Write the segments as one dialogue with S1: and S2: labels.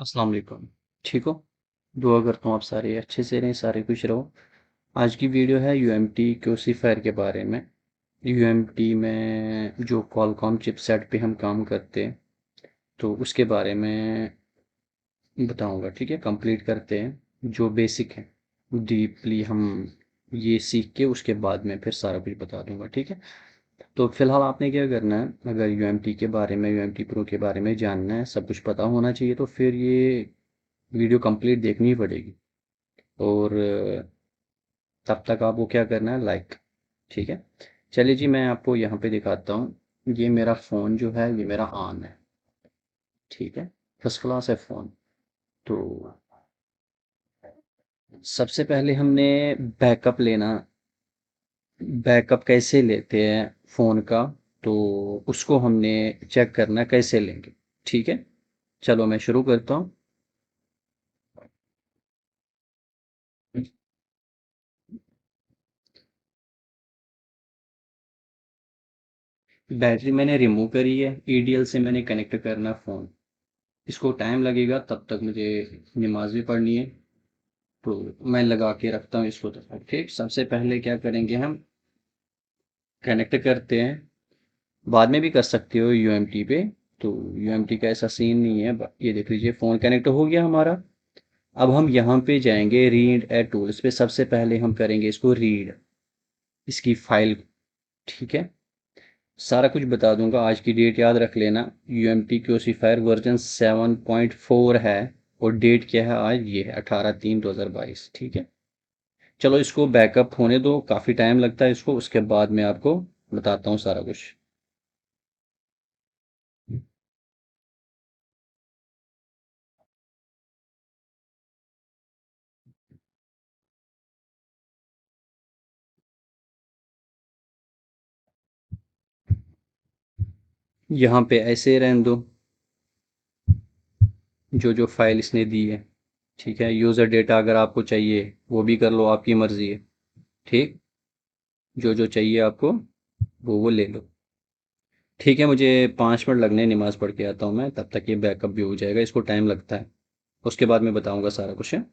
S1: अस्सलाम वालेकुम। ठीक हो? दुआ करता हूँ आप सारे अच्छे से रहें, सारे खुश रहो। आज की वीडियो है यूएमटी क्यूसीफायर के बारे में। यूएमटी में जो क्वालकॉम चिपसेट पे हम काम करते हैं, तो उसके बारे में बताऊंगा। ठीक है, कंप्लीट करते हैं जो बेसिक है। डीपली हम ये सीख के उसके बाद में फिर सारा कुछ बता दूंगा। ठीक है, तो फिलहाल आपने क्या करना है, अगर यूएमटी के बारे में, यूएमटी प्रो के बारे में जानना है, सब कुछ पता होना चाहिए, तो फिर ये वीडियो कंप्लीट देखनी ही पड़ेगी। और तब तक आपको क्या करना है, लाइक। ठीक है, चलिए जी, मैं आपको यहाँ पे दिखाता हूँ। ये मेरा फ़ोन जो है, ये मेरा ऑन है। ठीक है, फर्स्ट क्लास है फ़ोन। तो सबसे पहले हमने बैकअप लेना। बैकअप कैसे लेते हैं फ़ोन का, तो उसको हमने चेक करना कैसे लेंगे। ठीक है, चलो मैं शुरू करता हूँ। बैटरी मैंने रिमूव करी है, ईडीएल से मैंने कनेक्ट करना फ़ोन। इसको टाइम लगेगा, तब तक मुझे नमाज भी पढ़नी है। तो मैं लगा के रखता हूँ इसको। तो ठीक, सबसे पहले क्या करेंगे, हम कनेक्ट करते हैं। बाद में भी कर सकते हो यूएमटी पे। तो यूएमटी का ऐसा सीन नहीं है। ये देख लीजिए, फ़ोन कनेक्ट हो गया हमारा। अब हम यहाँ पे जाएंगे रीड ए टूल्स पे। सबसे पहले हम करेंगे इसको रीड, इसकी फाइल। ठीक है, सारा कुछ बता दूंगा। आज की डेट याद रख लेना। यूएमटी क्यूसीफायर वर्जन 7.4 है। और डेट क्या है आज, ये है 18/3/2022। ठीक है, चलो इसको बैकअप होने दो, काफ़ी टाइम लगता है इसको, उसके बाद मैं आपको बताता हूँ सारा कुछ। यहाँ पे ऐसे रहने दो, जो जो फाइल इसने दी है। ठीक है, यूज़र डेटा अगर आपको चाहिए वो भी कर लो, आपकी मर्ज़ी है। ठीक, जो जो चाहिए आपको वो ले लो। ठीक है, मुझे 5 मिनट लगने, नमाज़ पढ़ के आता हूँ मैं, तब तक ये बैकअप भी हो जाएगा। इसको टाइम लगता है, उसके बाद मैं बताऊँगा सारा कुछ है।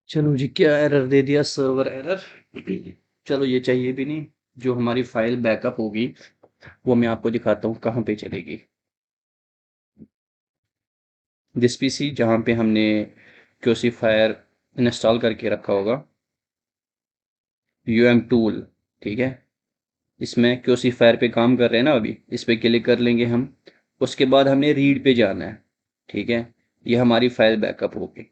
S1: चलो जी, क्या एरर दे दिया, सर्वर एरर। चलो ये चाहिए भी नहीं। जो हमारी फाइल बैकअप होगी वो मैं आपको दिखाता हूँ कहाँ पे चलेगी। दिस पीसी जहाँ पे हमने क्योसीफायर इंस्टॉल करके रखा होगा, यूएम टूल, ठीक है। इसमें क्योसीफायर पे काम कर रहे हैं ना, अभी इस पे क्लिक कर लेंगे हम। उसके बाद हमने रीड पे जाना है, ठीक है। ये हमारी फाइल बैकअप होगी,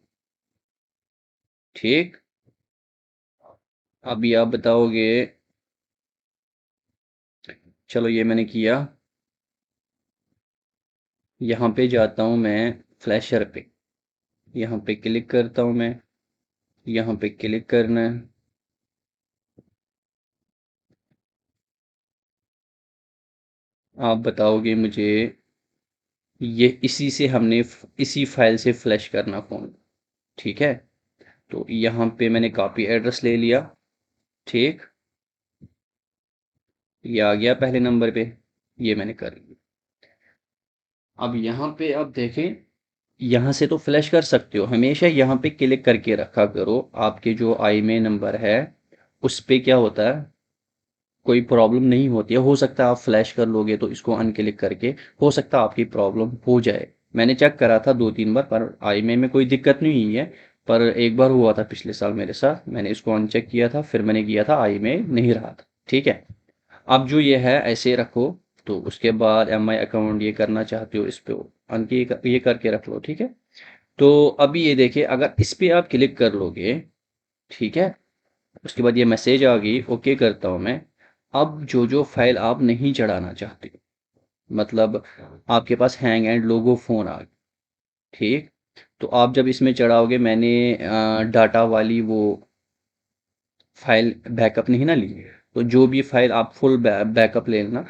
S1: ठीक। अभी आप बताओगे, चलो ये मैंने किया। यहाँ पे जाता हूँ मैं फ्लैशर पे, यहाँ पे क्लिक करता हूँ मैं, यहाँ पे क्लिक करना है। आप बताओगे मुझे, ये इसी से हमने इसी फाइल से फ्लैश करना फोन, ठीक है। तो यहाँ पे मैंने कॉपी एड्रेस ले लिया, ठीक। ये आ गया पहले नंबर पे, ये मैंने कर लिया। अब यहाँ पे आप देखें, यहाँ से तो फ्लैश कर सकते हो, हमेशा यहाँ पे क्लिक करके रखा करो। आपके जो IMEI नंबर है उस पे क्या होता है, कोई प्रॉब्लम नहीं होती है। हो सकता है आप फ्लैश कर लोगे तो इसको अनक्लिक करके, हो सकता है आपकी प्रॉब्लम हो जाए। मैंने चेक करा था 2-3 बार, पर IMEI में कोई दिक्कत नहीं हुई है। पर एक बार हुआ था पिछले साल मेरे साथ, मैंने इसको अनचेक किया था, फिर मैंने किया था, IMEI नहीं रहा था, ठीक है। अब जो ये है ऐसे रखो। तो उसके बाद MI अकाउंट ये करना चाहते हो, इस पे अनकी ये करके रख लो, ठीक है। तो अभी ये देखिए, अगर इस पे आप क्लिक कर लोगे, ठीक है, उसके बाद ये मैसेज आ गई, ओके करता हूँ मैं। अब जो जो फाइल आप नहीं चढ़ाना चाहते, मतलब आपके पास हैंग एंड लोगो फ़ोन आ गया, ठीक। तो आप जब इसमें चढ़ाओगे, मैंने डाटा वाली वो फाइल बैकअप नहीं ना ली, तो जो भी फाइल आप फुल बैकअप ले लेना।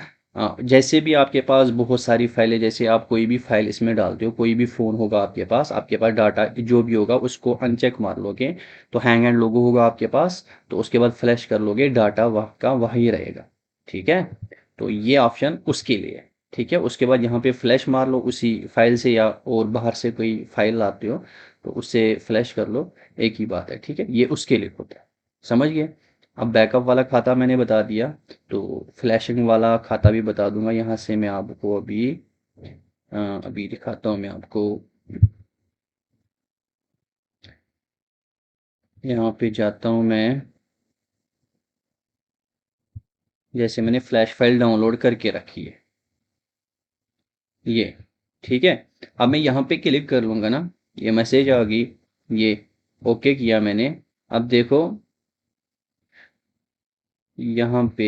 S1: जैसे भी आपके पास बहुत सारी फाइलें, जैसे आप कोई भी फाइल इसमें डालते हो, कोई भी फ़ोन होगा आपके पास डाटा जो भी होगा उसको अनचेक मार लोगे तो हैंग एंड लोगो होगा आपके पास, तो उसके बाद फ्लैश कर लोगे, डाटा वहाँ का वहीं रहेगा। ठीक है, तो ये ऑप्शन उसके लिए है। ठीक है, उसके बाद यहाँ पे फ्लैश मार लो उसी फाइल से, या और बाहर से कोई फाइल लाते हो तो उससे फ्लैश कर लो, एक ही बात है। ठीक है, ये उसके लिए होता है। समझ गए? अब बैकअप वाला खाता मैंने बता दिया, तो फ्लैशिंग वाला खाता भी बता दूंगा। यहाँ से मैं आपको अभी दिखाता हूँ मैं आपको। यहाँ पे जाता हूँ मैं, जैसे मैंने फ्लैश फाइल डाउनलोड करके रखी है ये। ठीक है, अब मैं यहाँ पे क्लिक कर लूँगा ना, ये मैसेज आ गई, ये ओके किया मैंने। अब देखो यहाँ पे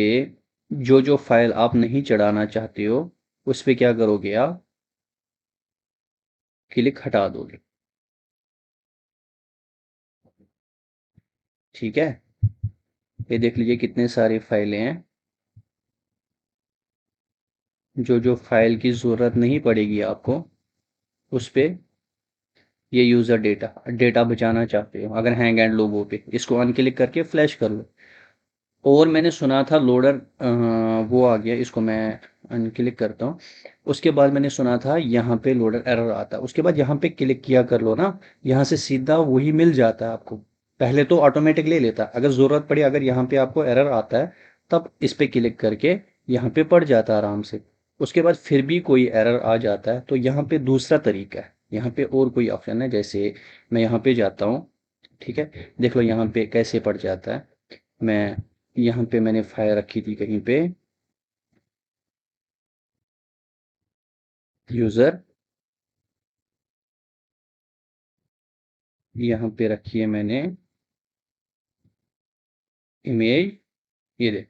S1: जो जो फाइल आप नहीं चढ़ाना चाहते हो उस पे क्या करोगे आप, क्लिक हटा दोगे। ठीक है, ये देख लीजिए कितने सारी फाइलें हैं। जो जो फाइल की ज़रूरत नहीं पड़ेगी आपको उस पे, ये यूज़र डेटा डेटा बचाना चाहते हो अगर हैंग एंड लोगों पे, इसको अनक्लिक करके फ्लैश कर लो। और मैंने सुना था लोडर वो आ गया, इसको मैं अनक्लिक करता हूँ। उसके बाद मैंने सुना था यहाँ पे लोडर एरर आता है, उसके बाद यहाँ पे क्लिक किया कर लो ना, यहाँ से सीधा वही मिल जाता है आपको। पहले तो ऑटोमेटिक ले लेता, अगर ज़रूरत पड़ी, अगर यहाँ पे आपको एरर आता है तब इस पे क्लिक करके यहाँ पे पड़ जाता है आराम से। उसके बाद फिर भी कोई एरर आ जाता है तो यहाँ पे दूसरा तरीका है, यहाँ पे और कोई ऑप्शन है। जैसे मैं यहाँ पे जाता हूँ, ठीक है, देख लो यहाँ पे कैसे पड़ जाता है। मैं यहाँ पे मैंने फाइल रखी थी कहीं पे, यूज़र, यहाँ पे रखी है मैंने इमेज, ये देख,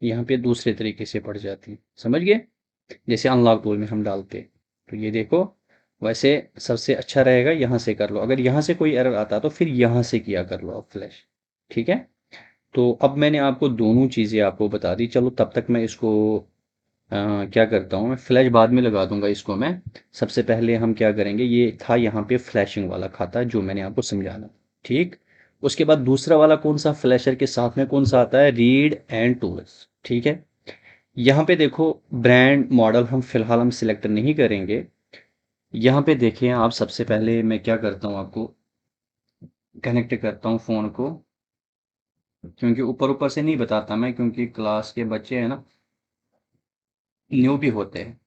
S1: यहाँ पे दूसरे तरीके से पड़ जाती है। समझ गए? जैसे अनलॉक टूल में हम डालते, तो ये देखो, वैसे सबसे अच्छा रहेगा यहाँ से कर लो। अगर यहाँ से कोई एरर आता तो फिर यहाँ से किया कर लो आप फ्लैश। ठीक है, तो अब मैंने आपको दोनों चीज़ें आपको बता दी। चलो तब तक मैं इसको क्या करता हूँ, मैं फ्लैश बाद में लगा दूंगा इसको मैं। सबसे पहले हम क्या करेंगे, ये था यहाँ पे फ्लैशिंग वाला खाता जो मैंने आपको समझाना। ठीक, उसके बाद दूसरा वाला कौन सा, फ्लैशर के साथ में कौन सा आता है, रीड एंड टूल्स। ठीक है, यहाँ पे देखो ब्रांड मॉडल हम फिलहाल हम सिलेक्ट नहीं करेंगे। यहाँ पे देखिए आप, सबसे पहले मैं क्या करता हूँ, आपको कनेक्ट करता हूँ फ़ोन को, क्योंकि ऊपर ऊपर से नहीं बताता मैं, क्योंकि क्लास के बच्चे हैं ना, न्यू भी होते हैं,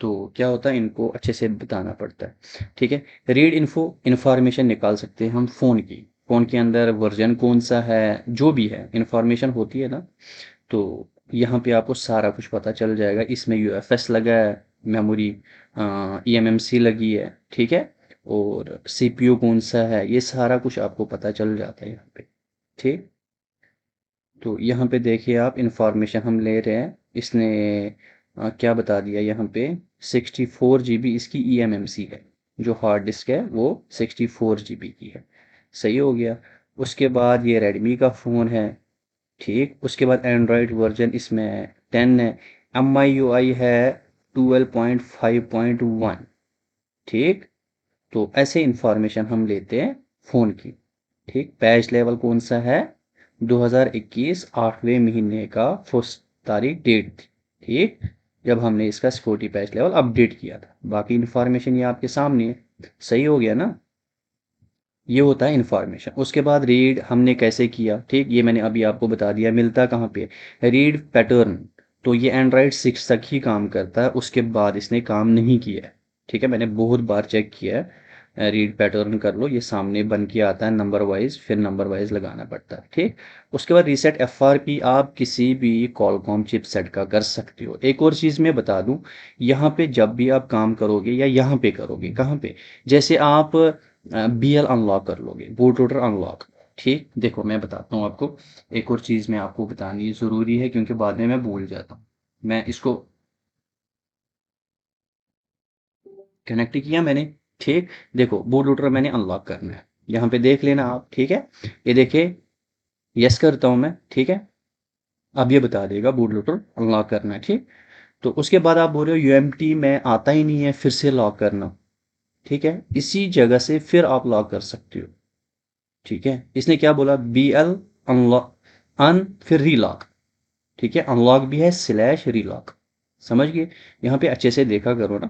S1: तो क्या होता है इनको अच्छे से बताना पड़ता है। ठीक है, रीड इन्फो, इंफॉर्मेशन निकाल सकते हैं हम फ़ोन की, फ़ोन के अंदर वर्जन कौन सा है, जो भी है इंफॉर्मेशन होती है ना, तो यहाँ पे आपको सारा कुछ पता चल जाएगा। इसमें यूएफएस लगा है, मेमोरी ईएमएमसी लगी है। ठीक है, और सीपीयू कौन सा है, ये सारा कुछ आपको पता चल जाता है यहाँ पे। ठीक, तो यहाँ पे देखिए आप, इंफॉर्मेशन हम ले रहे हैं, इसने क्या बता दिया यहाँ पे, 64 GB इसकी ईएमएमसी है, जो हार्ड डिस्क है वो 64 GB की है। सही हो गया। उसके बाद ये रेडमी का फ़ोन है। ठीक, उसके बाद एंड्रॉयड वर्जन इसमें 10 है, MIUI है 12.5.1। ठीक, तो ऐसे इंफॉर्मेशन हम लेते हैं फ़ोन की। ठीक, पैच लेवल कौन सा है, 2021 8वें महीने का फर्स्ट तारीख डेट थी। ठीक, जब हमने इसका सिक्योरिटी पैच लेवल अपडेट किया था। बाकी इंफॉर्मेशन ये आपके सामने है। सही हो गया ना? ये होता है इन्फॉर्मेशन। उसके बाद रीड हमने कैसे किया, ठीक, ये मैंने अभी आपको बता दिया। मिलता कहाँ पे, रीड पैटर्न, तो ये एंड्रॉयड 6 तक ही काम करता है, उसके बाद इसने काम नहीं किया है। ठीक है, मैंने बहुत बार चेक किया है। रीड पैटर्न कर लो, ये सामने बन के आता है नंबर वाइज, फिर नंबर वाइज लगाना पड़ता है। ठीक, उसके बाद रीसेट FRP आप किसी भी कॉलकॉम चिपसेट का कर सकते हो। एक और चीज़ मैं बता दूं, यहाँ पे जब भी आप काम करोगे या यहाँ पे करोगे, कहाँ पे, जैसे आप BL अनलॉक कर लोगे, बूट लोडर अनलॉक। ठीक, देखो मैं बताता हूँ आपको, एक और चीज़ मैं आपको बतानी ज़रूरी है क्योंकि बाद में मैं भूल जाता हूँ। मैं इसको कनेक्ट किया मैंने। ठीक, देखो बूट लोडर मैंने अनलॉक करना है, यहाँ पे देख लेना आप। ठीक है, ये देखिए, यस करता हूँ मैं। ठीक है, अब ये बता देगा बूट लोडर अनलॉक करना है, ठीक। तो उसके बाद आप बोल रहे हो यूएमटी में आता ही नहीं है, फिर से लॉक करना, ठीक है। इसी जगह से फिर आप लॉक कर सकते हो, ठीक है। इसने क्या बोला, बी एल अनलॉक, अन फिर रीलॉक, ठीक है। अनलॉक भी है स्लैश रीलॉक, समझ गए। यहाँ पे अच्छे से देखा करो ना,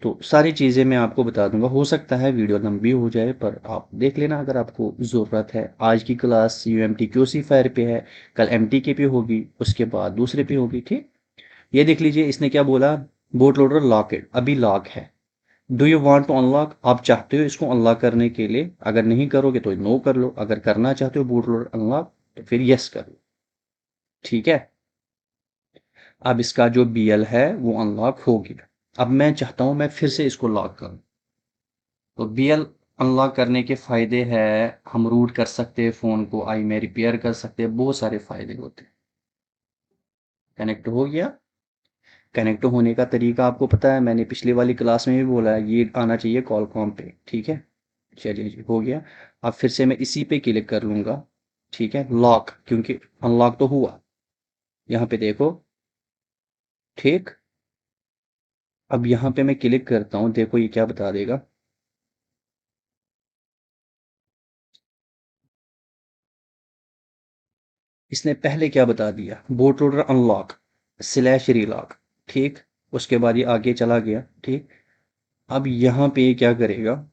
S1: तो सारी चीज़ें मैं आपको बता दूंगा। हो सकता है वीडियो लंबी हो जाए, पर आप देख लेना अगर आपको ज़रूरत है। आज की class U M T Q C fire पे है, कल एम टी के पे होगी, उसके बाद दूसरे पे होगी, ठीक। ये देख लीजिए इसने क्या बोला, बोट लोडर लॉकेड अभी लॉक है। Do you want to unlock, आप चाहते हो इसको अनलॉक करने के लिए, अगर नहीं करोगे तो नो कर लो, अगर करना चाहते हो बूट लोडर अनलॉक तो फिर यस कर लो, ठीक है। अब इसका जो बीएल है वो अनलॉक हो गया। अब मैं चाहता हूं मैं फिर से इसको लॉक करूं। तो बीएल अनलॉक करने के फायदे हैं, हम रूट कर सकते हैं फ़ोन को, आई में रिपेयर कर सकते हैं, बहुत सारे फायदे होते हैं। कनेक्ट हो गया। कनेक्ट होने का तरीका आपको पता है, मैंने पिछली वाली क्लास में भी बोला है, ये आना चाहिए कॉलकॉम पे, ठीक है। चलिए जी हो गया। अब फिर से मैं इसी पे क्लिक कर लूंगा, ठीक है। लॉक, क्योंकि अनलॉक तो हुआ, यहाँ पे देखो, ठीक। अब यहाँ पे मैं क्लिक करता हूँ, देखो ये क्या बता देगा। इसने पहले क्या बता दिया, बोट लोडर अनलॉक स्लैश रीलॉक, ठीक। उसके बाद ये आगे चला गया, ठीक। अब यहाँ पे ये क्या करेगा,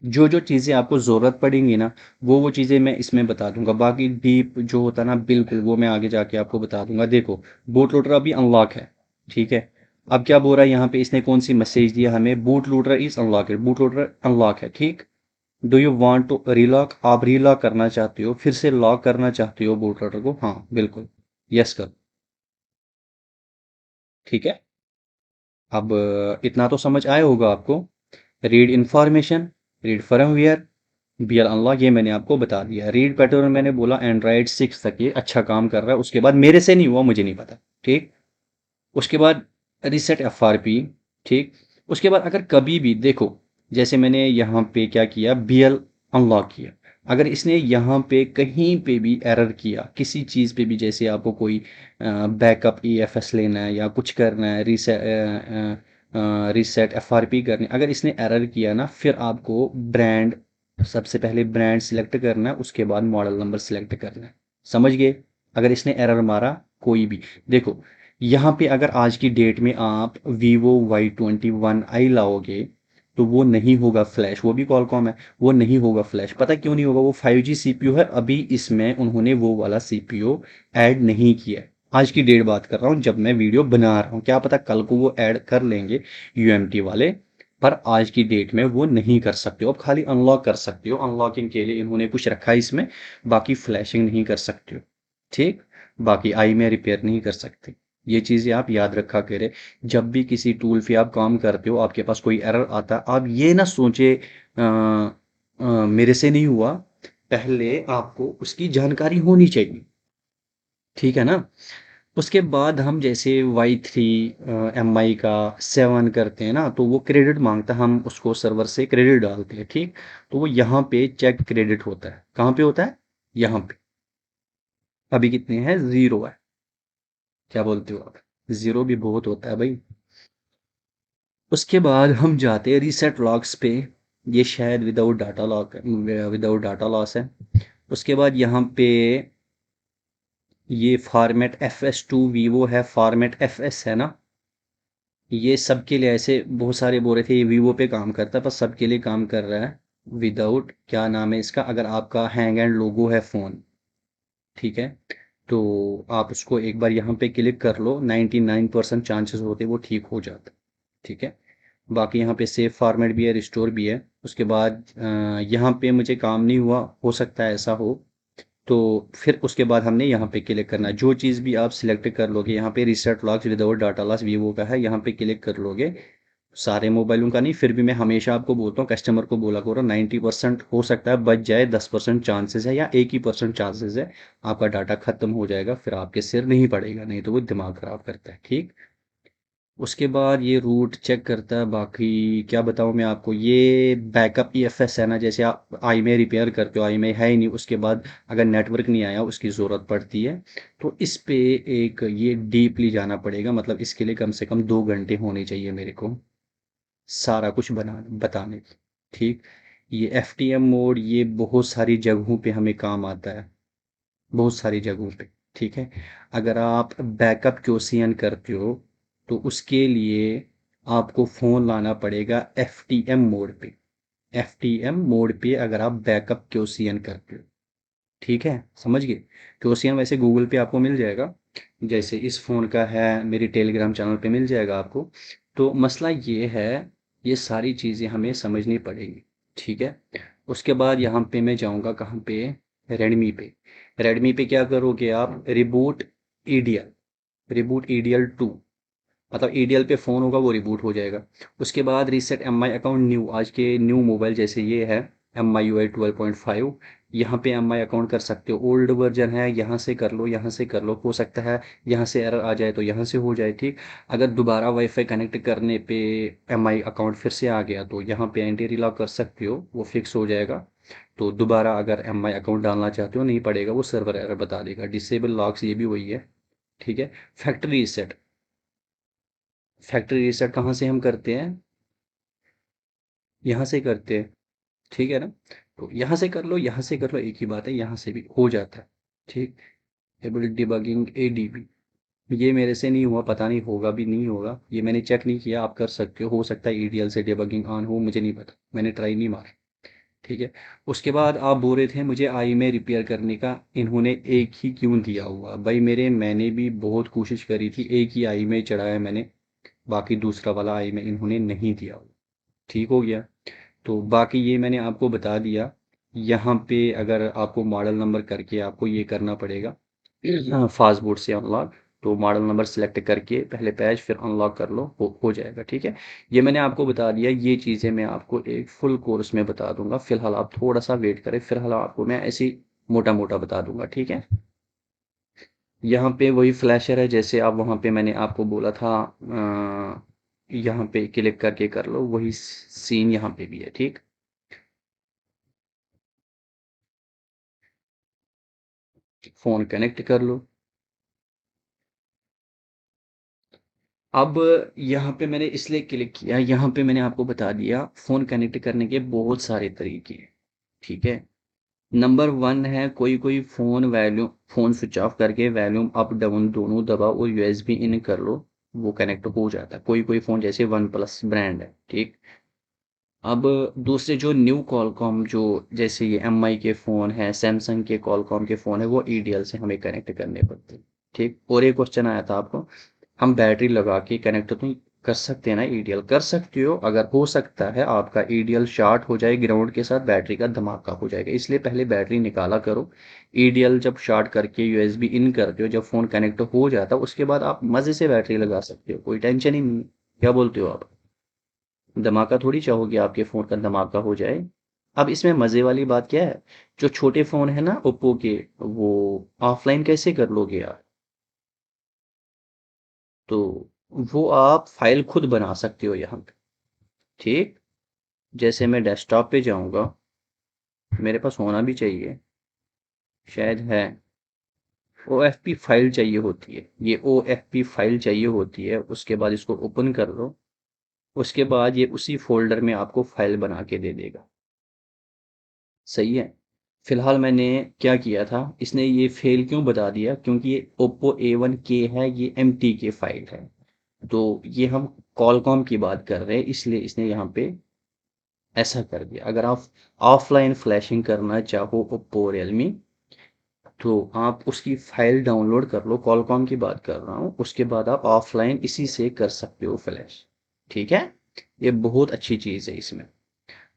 S1: जो जो चीज़ें आपको ज़रूरत पड़ेंगी ना, वो चीज़ें मैं इसमें बता दूंगा। बाकी डीप जो होता है ना, बिल्कुल वो मैं आगे जाके आपको बता दूंगा। देखो बूट लोडर अभी अनलॉक है, ठीक है। अब क्या बोल रहा है यहाँ पे, इसने कौन सी मैसेज दिया हमें, boot loader is unlock, boot loader unlock है, ठीक। डू यू वांट टू रीलॉक, आप रीलॉक करना चाहते हो, फिर से लॉक करना चाहते हो बूट लोडर को, हाँ बिल्कुल, यस कर, ठीक है। अब इतना तो समझ आया होगा आपको। Read information, read firmware, BL unlock, ये मैंने आपको बता दिया। रीड पैटर्न मैंने बोला एंड्रॉयड 6 तक ये अच्छा काम कर रहा है, उसके बाद मेरे से नहीं हुआ, मुझे नहीं पता, ठीक। उसके बाद रीसेट एफआरपी, ठीक। उसके बाद अगर कभी भी देखो, जैसे मैंने यहाँ पे क्या किया, बीएल अनलॉक किया, अगर इसने यहाँ पे कहीं पे भी एरर किया किसी चीज़ पे भी, जैसे आपको कोई बैकअप ईएफएस लेना है या कुछ करना है, रीसेट एफआरपी करनी, अगर इसने एरर किया ना, फिर आपको ब्रांड, सबसे पहले ब्रांड सिलेक्ट करना है, उसके बाद मॉडल नंबर सिलेक्ट करना है, समझ गए। अगर इसने एरर मारा कोई भी, देखो यहाँ पे अगर आज की डेट में आप वीवो Y21i लाओगे तो वो नहीं होगा फ्लैश, वो भी कॉलकॉम है, वो नहीं होगा फ्लैश। पता क्यों नहीं होगा, वो 5G सीपीयू है, अभी इसमें उन्होंने वो वाला सीपीयू ऐड नहीं किया है। आज की डेट बात कर रहा हूँ, जब मैं वीडियो बना रहा हूँ, क्या पता कल को वो ऐड कर लेंगे यूएमटी वाले, पर आज की डेट में वो नहीं कर सकते हो। अब खाली अनलॉक कर सकते हो, अनलॉकिंग के लिए इन्होंने कुछ रखा है इसमें, बाकी फ्लैशिंग नहीं कर सकते हो, ठीक। बाकी आई में रिपेयर नहीं कर सकते। ये चीज़ें आप याद रखा करें, जब भी किसी टूल पे आप काम करते हो, आपके पास कोई एरर आता है, आप ये ना सोचे मेरे से नहीं हुआ, पहले आपको उसकी जानकारी होनी चाहिए, ठीक है ना। उसके बाद हम जैसे Y3 MI का 7 करते हैं ना, तो वो क्रेडिट मांगता है, हम उसको सर्वर से क्रेडिट डालते हैं, ठीक। तो वो यहाँ पे चेक क्रेडिट होता है, कहाँ पे होता है, यहाँ पे। अभी कितने हैं, ज़ीरो है, क्या बोलते हो आप, ज़ीरो भी बहुत होता है भाई। उसके बाद हम जाते हैं रीसेट लॉग्स पे, ये शायद without data lock, without data loss है। उसके बाद यहाँ पे ये फॉर्मेट FS2 वीवो है, फॉर्मेट FS है ना, ये सबके लिए, ऐसे बहुत सारे बोल रहे थे ये वीवो पे काम करता है, पर सबके लिए काम कर रहा है। विदाउट, क्या नाम है इसका, अगर आपका हैंग एंड लोगो है फ़ोन, ठीक है, तो आप उसको एक बार यहाँ पे क्लिक कर लो, 99% चांसेस होते वो ठीक हो जाता, ठीक है। बाकी यहाँ पे सेव फॉर्मेट भी है, रिस्टोर भी है। उसके बाद यहाँ पे मुझे काम नहीं हुआ, हो सकता है ऐसा हो, तो फिर उसके बाद हमने यहाँ पे क्लिक करना है। जो चीज़ भी आप सिलेक्ट कर लोगे, यहाँ पे reset locks without data loss Vivo का है, यहाँ पे क्लिक कर लोगे, सारे मोबाइलों का नहीं, फिर भी मैं हमेशा आपको बोलता हूँ, कस्टमर को बोला करो, 90% हो सकता है बच जाए, 10% चांसेस है या 1 ही% चांसेस है आपका डाटा खत्म हो जाएगा, फिर आपके सिर नहीं पड़ेगा, नहीं तो वो दिमाग खराब करता है, ठीक। उसके बाद ये रूट चेक करता है। बाकी क्या बताऊँ मैं आपको, ये बैकअप EFS है ना, जैसे आप आई में रिपेयर करते हो, आई में है ही नहीं, उसके बाद अगर नेटवर्क नहीं आया उसकी ज़रूरत पड़ती है, तो इस पे एक ये डीपली जाना पड़ेगा। मतलब इसके लिए कम से कम 2 घंटे होने चाहिए मेरे को सारा कुछ बना बताने की। ठीक, ये FTM मोड ये बहुत सारी जगहों पे हमें काम आता है, बहुत सारी जगहों पे। ठीक है, अगर आप बैकअप क्योसियन करते हो तो उसके लिए आपको फ़ोन लाना पड़ेगा FTM मोड पे। FTM मोड पे अगर आप बैकअप क्योसियन करते हो, ठीक है, समझ गए। क्योसियन वैसे गूगल पे आपको मिल जाएगा, जैसे इस फ़ोन का है, मेरी टेलीग्राम चैनल पे मिल जाएगा आपको। तो मसला ये है, ये सारी चीज़ें हमें समझनी पड़ेगी। ठीक है, उसके बाद यहाँ पे मैं जाऊँगा कहाँ पे, रेडमी पे। रेडमी पे क्या करोगे आप, रिबूट EDL 2, मतलब EDL पे फ़ोन होगा वो रिबूट हो जाएगा। उसके बाद रीसेट MI अकाउंट न्यू, आज के न्यू मोबाइल जैसे ये है MIUI 12.5, यहाँ पे MI अकाउंट कर सकते हो। ओल्ड वर्जन है, यहाँ से कर लो, यहाँ से कर लो, हो सकता है यहाँ से एरर आ जाए तो यहाँ से हो जाए। ठीक, अगर दोबारा वाईफाई कनेक्ट करने पे MI अकाउंट फिर से आ गया तो यहाँ पे एंटी रिलॉक कर सकते हो, वो फिक्स हो जाएगा। तो दोबारा अगर MI अकाउंट डालना चाहते हो नहीं पड़ेगा, वो सर्वर एरर बता देगा। डिसेबल लॉक्स ये भी वही है। ठीक है, फैक्ट्री रीसेट, फैक्ट्री रीसेट कहाँ से हम करते हैं, यहाँ से करते हैं। ठीक है ना, तो यहाँ से कर लो, यहाँ से कर लो, एक ही बात है, यहाँ से भी हो जाता है। ठीक, एबल डिबगिंग ADB, ये मेरे से नहीं हुआ, पता नहीं होगा भी नहीं होगा, ये मैंने चेक नहीं किया, आप कर सकते हो सकता है EDL से डिबगिंग ऑन हो, मुझे नहीं पता, मैंने ट्राई नहीं मारा। ठीक है, उसके बाद आप बोल रहे थे मुझे आई में रिपेयर करने का, इन्होंने एक ही क्यों दिया हुआ भाई मेरे, मैंने भी बहुत कोशिश करी थी, एक ही आई में चढ़ाया मैंने, बाकी दूसरा वाला आई में इन्होंने नहीं दिया हुआ। ठीक हो गया, तो बाकी ये मैंने आपको बता दिया। यहाँ पे अगर आपको मॉडल नंबर करके आपको ये करना पड़ेगा, फास्टबोर्ड से अनलॉक, तो मॉडल नंबर सेलेक्ट करके पहले पेज फिर अनलॉक कर लो, हो जाएगा। ठीक है, ये मैंने आपको बता दिया, ये चीज़ें मैं आपको एक फुल कोर्स में बता दूंगा, फिलहाल आप थोड़ा सा वेट करें, फिलहाल आपको मैं ऐसे ही मोटा मोटा बता दूंगा। ठीक है, यहाँ पे वही फ्लैशर है, जैसे आप वहाँ पे मैंने आपको बोला था, यहाँ पे क्लिक करके कर लो, वही सीन यहाँ पे भी है। ठीक, फ़ोन कनेक्ट कर लो। अब यहाँ पे मैंने इसलिए क्लिक किया, यहाँ पे मैंने आपको बता दिया फ़ोन कनेक्ट करने के बहुत सारे तरीके हैं। ठीक है, नंबर 1 है, कोई कोई फ़ोन स्विच ऑफ करके वॉल्यूम अप डाउन दोनों दबाओ और USB इन कर लो, वो कनेक्ट हो जाता है। कोई कोई फ़ोन जैसे वन प्लस ब्रांड है। ठीक, अब दूसरे जो न्यू कॉलकॉम, जो जैसे ये MI के फ़ोन हैं, सैमसंग के कॉलकॉम के फ़ोन है, वो EDL से हमें कनेक्ट करने पड़ते हैं। ठीक, और एक क्वेश्चन आया था आपको, हम बैटरी लगा के कनेक्ट तो कर सकते हैं ना EDL, कर सकते हो, अगर हो सकता है आपका EDL शॉर्ट हो जाए ग्राउंड के साथ, बैटरी का धमाका हो जाएगा, इसलिए पहले बैटरी निकाला करो। EDL जब शॉर्ट करके USB इन करते हो, जब फ़ोन कनेक्ट हो जाता है उसके बाद आप मज़े से बैटरी लगा सकते हो, कोई टेंशन ही नहीं। क्या बोलते हो आप, धमाका थोड़ी चाहोगे आपके फ़ोन का धमाका हो जाए। अब इसमें मज़े वाली बात क्या है, जो छोटे फ़ोन है ना ओप्पो के, वो ऑफलाइन कैसे कर लोगे यार, तो वो आप फाइल खुद बना सकते हो यहाँ पे। ठीक, जैसे मैं डेस्कटॉप पे जाऊँगा, मेरे पास होना भी चाहिए, शायद है, OFP फाइल चाहिए होती है, ये OFP फाइल चाहिए होती है, उसके बाद इसको ओपन कर लो, उसके बाद ये उसी फोल्डर में आपको फाइल बना के दे देगा। सही है, फिलहाल मैंने क्या किया था, इसने ये फेल क्यों बता दिया, क्योंकि ये ओप्पो A1K है, ये MTK फाइल है, तो ये हम कॉलकॉम की बात कर रहे हैं, इसलिए इसने यहाँ पे ऐसा कर दिया। अगर आप ऑफलाइन फ्लैशिंग करना चाहो ओप्पो रियलमी, तो आप उसकी फाइल डाउनलोड कर लो, कॉलकॉम की बात कर रहा हूँ, उसके बाद आप ऑफलाइन इसी से कर सकते हो फ्लैश। ठीक है, ये बहुत अच्छी चीज़ है इसमें।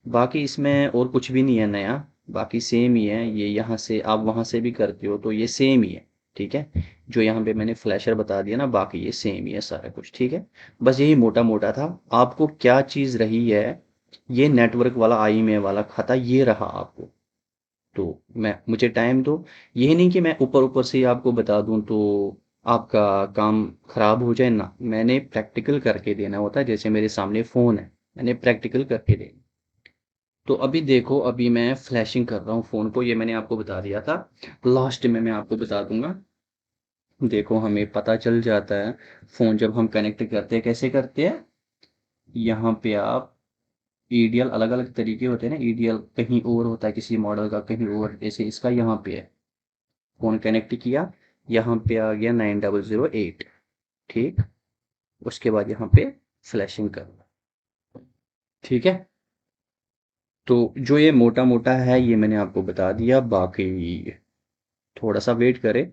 S1: बाकी इसमें और कुछ भी नहीं है नया, बाकी सेम ही है, ये यहाँ से आप वहाँ से भी करते हो तो ये सेम ही है। ठीक है, जो यहाँ पे मैंने फ्लैशर बता दिया ना, बाकी ये सेम ही है सारा कुछ। ठीक है, बस यही मोटा मोटा था। आपको क्या चीज़ रही है, ये नेटवर्क वाला आई में वाला खाता ये रहा आपको, तो मैं मुझे टाइम दो, ये नहीं कि मैं ऊपर ऊपर से ही आपको बता दूं तो आपका काम ख़राब हो जाए ना, मैंने प्रैक्टिकल करके देना होता है। जैसे मेरे सामने फ़ोन है, मैंने प्रैक्टिकल करके देना। तो अभी देखो, अभी मैं फ्लैशिंग कर रहा हूँ फ़ोन को, ये मैंने आपको बता दिया था। लास्ट में मैं आपको बता दूंगा। देखो, हमें पता चल जाता है फ़ोन जब हम कनेक्ट करते हैं कैसे करते हैं। यहाँ पे आप ईडीएल, अलग अलग तरीके होते हैं ना, ईडीएल कहीं और होता है किसी मॉडल का, कहीं और। जैसे इसका यहाँ पे है, फ़ोन कनेक्ट किया, यहाँ पे आ गया 9008। ठीक, उसके बाद यहाँ पे फ्लैशिंग करना। ठीक है, तो जो ये मोटा मोटा है ये मैंने आपको बता दिया। बाकी थोड़ा सा वेट करें,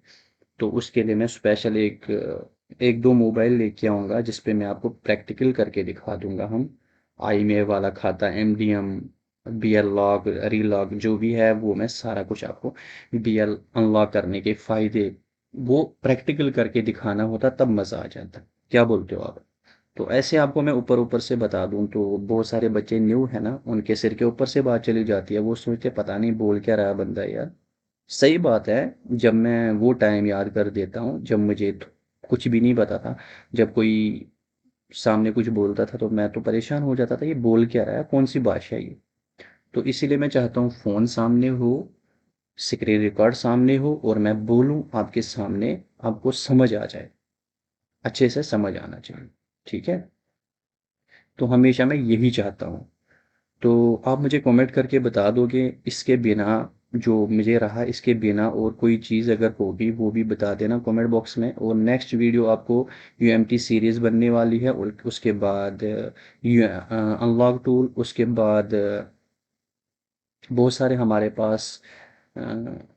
S1: तो उसके लिए मैं स्पेशल एक दो मोबाइल लेके आऊँगा जिस पे मैं आपको प्रैक्टिकल करके दिखा दूंगा। हम आई में वाला खाता, एमडीएम, बीएल लॉक, रीलॉक, जो भी है वो मैं सारा कुछ आपको, बीएल अनलॉक करने के फायदे, वो प्रैक्टिकल करके दिखाना होता, तब मज़ा आ जाता। क्या बोलते हो आप? तो ऐसे आपको मैं ऊपर ऊपर से बता दूं तो बहुत सारे बच्चे न्यू है ना, उनके सिर के ऊपर से बात चली जाती है, वो सोचते पता नहीं बोल क्या रहा है बंदा यार। सही बात है। जब मैं वो टाइम याद कर देता हूँ जब मुझे कुछ भी नहीं पता था, जब कोई सामने कुछ बोलता था तो मैं तो परेशान हो जाता था, ये बोल क्या रहा है, कौन सी भाषा है ये। तो इसीलिए मैं चाहता हूँ फ़ोन सामने हो, स्क्रीन रिकॉर्ड सामने हो, और मैं बोलूँ आपके सामने, आपको समझ आ जाए, अच्छे से समझ आना चाहिए। ठीक है, तो हमेशा मैं यही चाहता हूँ। तो आप मुझे कमेंट करके बता दोगे इसके बिना, जो मुझे रहा इसके बिना और कोई चीज़ अगर होगी वो भी बता देना कमेंट बॉक्स में। और नेक्स्ट वीडियो आपको यूएमटी सीरीज़ बनने वाली है, और उसके बाद अनलॉक टूल, उसके बाद बहुत सारे हमारे पास अ,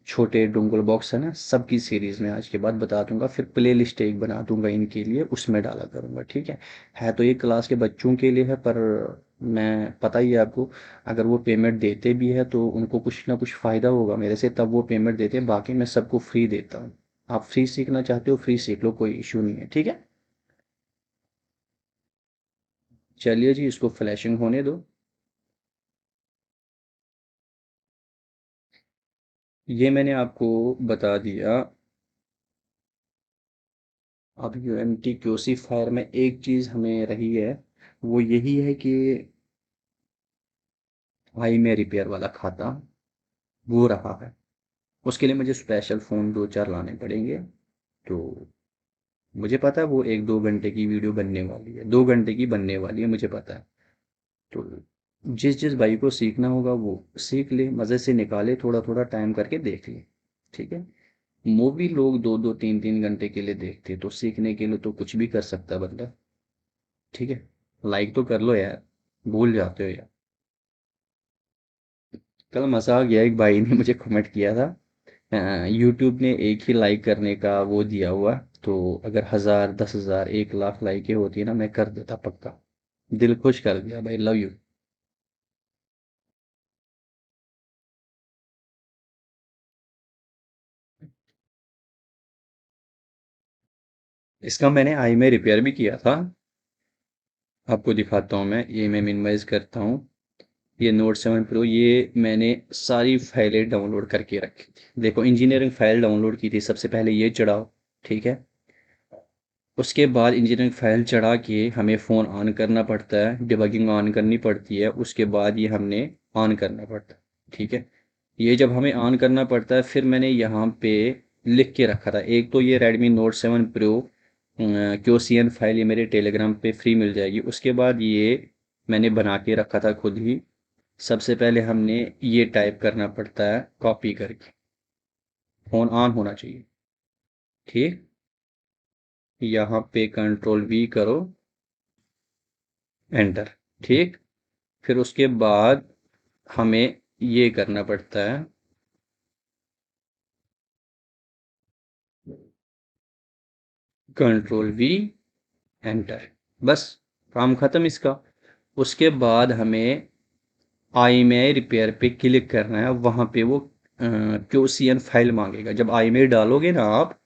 S1: छोटे डोंगल बॉक्स है ना, सबकी सीरीज़ में आज के बाद बता दूंगा। फिर प्ले लिस्ट एक बना दूंगा इनके लिए, उसमें डाला करूंगा। ठीक है तो ये क्लास के बच्चों के लिए है, पर मैं, पता ही है आपको, अगर वो पेमेंट देते भी है तो उनको कुछ ना कुछ फ़ायदा होगा मेरे से, तब वो पेमेंट देते हैं। बाकी मैं सबको फ्री देता हूँ। आप फ्री सीखना चाहते हो, फ्री सीख लो, कोई इशू नहीं है। ठीक है, चलिए जी, इसको फ्लैशिंग होने दो। ये मैंने आपको बता दिया। अब यूएमटी क्यूसी फायर में एक चीज़ हमें रही है, वो यही है कि भाई में रिपेयर वाला खाता वो रहा है। उसके लिए मुझे स्पेशल फ़ोन दो चार लाने पड़ेंगे। तो मुझे पता है वो एक दो घंटे की वीडियो बनने वाली है, 2 घंटे की बनने वाली है, मुझे पता है। तो जिस जिस भाई को सीखना होगा वो सीख ले, मज़े से निकाले, थोड़ा थोड़ा टाइम करके देख ले। ठीक है, मूवी लोग 2 2 3 3 घंटे के लिए देखते, तो सीखने के लिए तो कुछ भी कर सकता है बंदा। ठीक है, लाइक तो कर लो यार, भूल जाते हो यार। कल मज़ा आ गया, एक भाई ने मुझे कमेंट किया था, यूट्यूब ने एक ही लाइक करने का वो दिया हुआ, तो अगर 1000 10,000 1 लाख लाइकें होती है ना, मैं कर देता पक्का। दिल खुश कर दिया भाई, लव यू। इसका मैंने आई में रिपेयर भी किया था, आपको दिखाता हूँ। मैं ये मैं मिनिमाइज करता हूँ। ये नोट 7 प्रो, ये मैंने सारी फाइलें डाउनलोड करके रखी थी। देखो, इंजीनियरिंग फाइल डाउनलोड की थी, सबसे पहले ये चढ़ाओ। ठीक है, उसके बाद इंजीनियरिंग फाइल चढ़ा के हमें फ़ोन ऑन करना पड़ता है, डिबगिंग ऑन करनी पड़ती है, उसके बाद ये हमने ऑन करना पड़ता है। ठीक है, ये जब हमें ऑन करना पड़ता है, फिर मैंने यहाँ पे लिख के रखा था। एक तो ये रेडमी नोट 7 प्रो क्यूसीएन फाइल, ये मेरे टेलीग्राम पे फ्री मिल जाएगी। उसके बाद ये मैंने बना के रखा था खुद ही। सबसे पहले हमने ये टाइप करना पड़ता है कॉपी करके, फ़ोन ऑन होना चाहिए। ठीक, यहाँ पे कंट्रोल V करो, एंटर। ठीक, फिर उसके बाद हमें ये करना पड़ता है, कंट्रोल V, एंटर। बस, काम खत्म इसका। उसके बाद हमें आई में रिपेयर पे क्लिक करना है, वहाँ पे वो क्यूसीएन फाइल मांगेगा। जब आई में डालोगे ना आप,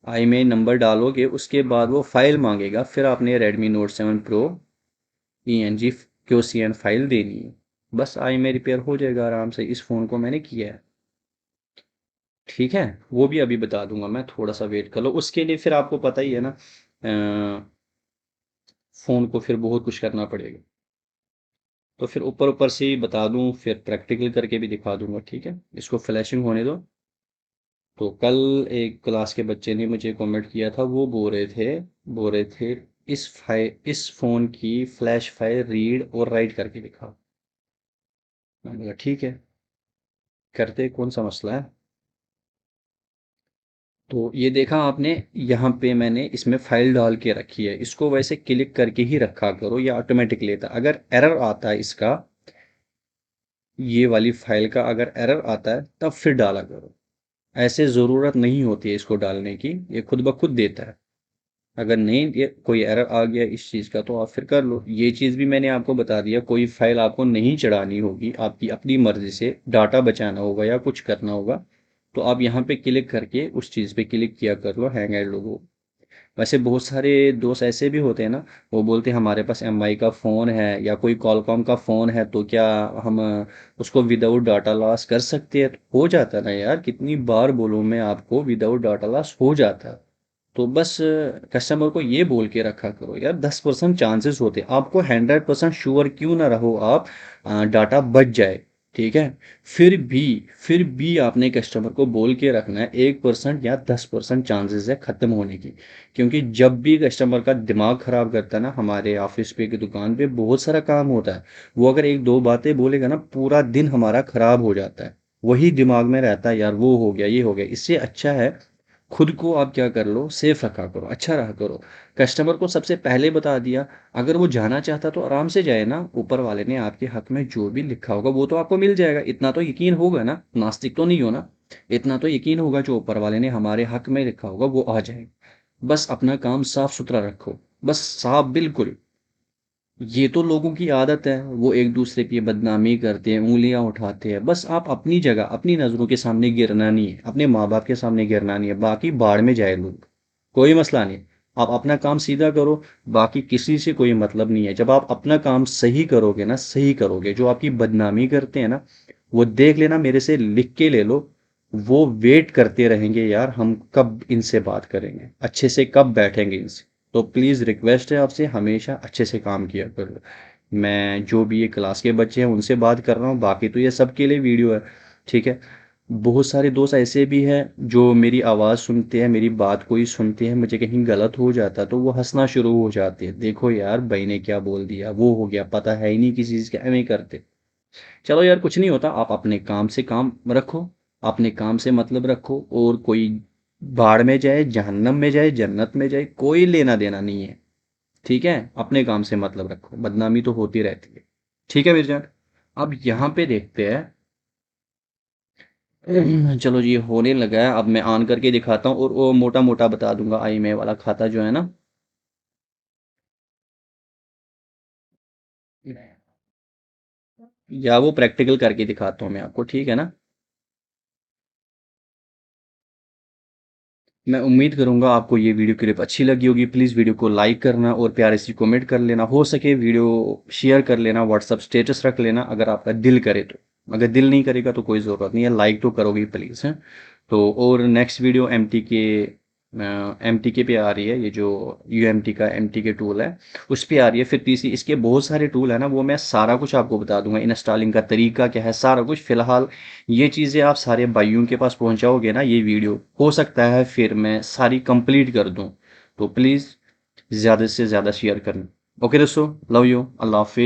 S1: आई में नंबर डालोगे, उसके बाद वो फाइल मांगेगा, फिर आपने Redmi Note 7 Pro ENG QCN file देनी है। बस आई में रिपेयर हो जाएगा आराम से। इस फ़ोन को मैंने किया है। ठीक है, वो भी अभी बता दूंगा मैं, थोड़ा सा वेट कर लो। उसके लिए फिर आपको पता ही है ना, फ़ोन को फिर बहुत कुछ करना पड़ेगा। तो फिर ऊपर ऊपर से ही बता दूं, फिर प्रैक्टिकल करके भी दिखा दूंगा, ठीक है। इसको फ्लैशिंग होने दो। तो कल एक क्लास के बच्चे ने मुझे कमेंट किया था, वो बोल रहे थे इस फ़ोन की फ्लैश फाइल रीड और राइट करके दिखाओ। मैंने बोला ठीक है, करते, कौन सा मसला है। तो ये देखा आपने, यहाँ पे मैंने इसमें फाइल डाल के रखी है, इसको वैसे क्लिक करके ही रखा करो, या ऑटोमेटिक लेता। अगर एरर आता है इसका, ये वाली फाइल का अगर एरर आता है तब फिर डाला करो। ऐसे ज़रूरत नहीं होती है इसको डालने की, ये खुद ब खुद देता है। अगर नहीं, ये कोई एरर आ गया इस चीज़ का, तो आप फिर कर लो। ये चीज़ भी मैंने आपको बता दिया, कोई फाइल आपको नहीं चढ़ानी होगी, आपकी अपनी मर्जी से डाटा बचाना होगा या कुछ करना होगा, तो आप यहाँ पे क्लिक करके उस चीज़ पे क्लिक किया कर लो, हैंग ऐड लोगो। वैसे बहुत सारे दोस्त ऐसे भी होते हैं ना, वो बोलते हैं हमारे पास एमआई का फ़ोन है या कोई कॉलकॉम का फ़ोन है, तो क्या हम उसको विदाउट डाटा लॉस कर सकते हैं। तो हो जाता है ना यार, कितनी बार बोलूँ मैं आपको, विदाउट डाटा लॉस हो जाता है। तो बस कस्टमर को ये बोल के रखा करो यार, 10% चांसेस होते हैं, आपको 100% श्योर क्यों ना रहो आप, डाटा बच जाए, ठीक है। फिर भी फिर भी आपने कस्टमर को बोल के रखना है 1% या 10% चांसेस है ख़त्म होने की। क्योंकि जब भी कस्टमर का दिमाग ख़राब करता है ना, हमारे ऑफिस पे की दुकान पे बहुत सारा काम होता है, वो अगर एक दो बातें बोलेगा ना, पूरा दिन हमारा ख़राब हो जाता है। वही दिमाग में रहता है यार, वो हो गया, ये हो गया। इससे अच्छा है खुद को आप क्या कर लो, सेफ रखा करो, अच्छा रहा करो। कस्टमर को सबसे पहले बता दिया, अगर वो जाना चाहता तो आराम से जाए ना, ऊपर वाले ने आपके हक में जो भी लिखा होगा वो तो आपको मिल जाएगा, इतना तो यकीन होगा ना, नास्तिक तो नहीं हो ना। इतना तो यकीन होगा, जो ऊपर वाले ने हमारे हक में लिखा होगा वो आ जाएगा। बस अपना काम साफ सुथरा रखो, बस साफ बिल्कुल। ये तो लोगों की आदत है, वो एक दूसरे की बदनामी करते हैं, उंगलियां उठाते हैं। बस आप अपनी जगह, अपनी नज़रों के सामने गिरना नहीं है, अपने माँ बाप के सामने गिरना नहीं है, बाकी बाढ़ में जाए लोग, कोई मसला नहीं। आप अपना काम सीधा करो, बाकी किसी से कोई मतलब नहीं है। जब आप अपना काम सही करोगे ना, सही करोगे, जो आपकी बदनामी करते हैं ना, वो देख लेना, मेरे से लिख के ले लो। वो वेट करते रहेंगे यार, हम कब इनसे बात करेंगे, अच्छे से कब बैठेंगे इनसे। तो प्लीज़ रिक्वेस्ट है आपसे, हमेशा अच्छे से काम किया करो। मैं जो भी ये क्लास के बच्चे हैं उनसे बात कर रहा हूँ, बाकी तो ये सबके लिए वीडियो है, ठीक है। बहुत सारे दोस्त ऐसे भी हैं जो मेरी आवाज़ सुनते हैं, मेरी बात कोई सुनते हैं, मुझे कहीं गलत हो जाता तो वो हंसना शुरू हो जाते हैं, देखो यार भाई ने क्या बोल दिया, वो हो गया, पता है ही नहीं किसी चीज़ का, एम करते। चलो यार, कुछ नहीं होता, आप अपने काम से काम रखो, अपने काम से मतलब रखो, और कोई बाढ़ में जाए, जहन्नम में जाए, जन्नत में जाए, कोई लेना देना नहीं है, ठीक है। अपने काम से मतलब रखो, बदनामी तो होती रहती है, ठीक है मीरजान। अब यहाँ पे देखते हैं। चलो जी, होने लगा है, अब मैं ऑन करके दिखाता हूँ, और वो मोटा मोटा बता दूंगा आई मे वाला खाता जो है ना, या वो प्रैक्टिकल करके दिखाता हूँ मैं आपको, ठीक है ना। मैं उम्मीद करूंगा आपको ये वीडियो क्लिप अच्छी लगी होगी। प्लीज़ वीडियो को लाइक करना और प्यारे से कमेंट कर लेना, हो सके वीडियो शेयर कर लेना, व्हाट्सअप स्टेटस रख लेना अगर आपका दिल करे तो। अगर दिल नहीं करेगा तो कोई ज़रूरत नहीं है, लाइक तो करोगे प्लीज़, हैं। तो और नेक्स्ट वीडियो एम टी के पे आ रही है, ये जो यू एम टी का एम टी के टूल है, उस पे आ रही है। फिर तीसरी, इसके बहुत सारे टूल है ना, वो मैं सारा कुछ आपको बता दूंगा, इंस्टॉलिंग का तरीका क्या है, सारा कुछ। फिलहाल ये चीज़ें आप सारे भाइयों के पास पहुंचाओगे ना, ये वीडियो हो सकता है फिर मैं सारी कंप्लीट कर दूं। तो प्लीज़ ज़्यादा से ज़्यादा शेयर करना। ओके दोस्तों, लव यू, अल्लाह हाफिज़।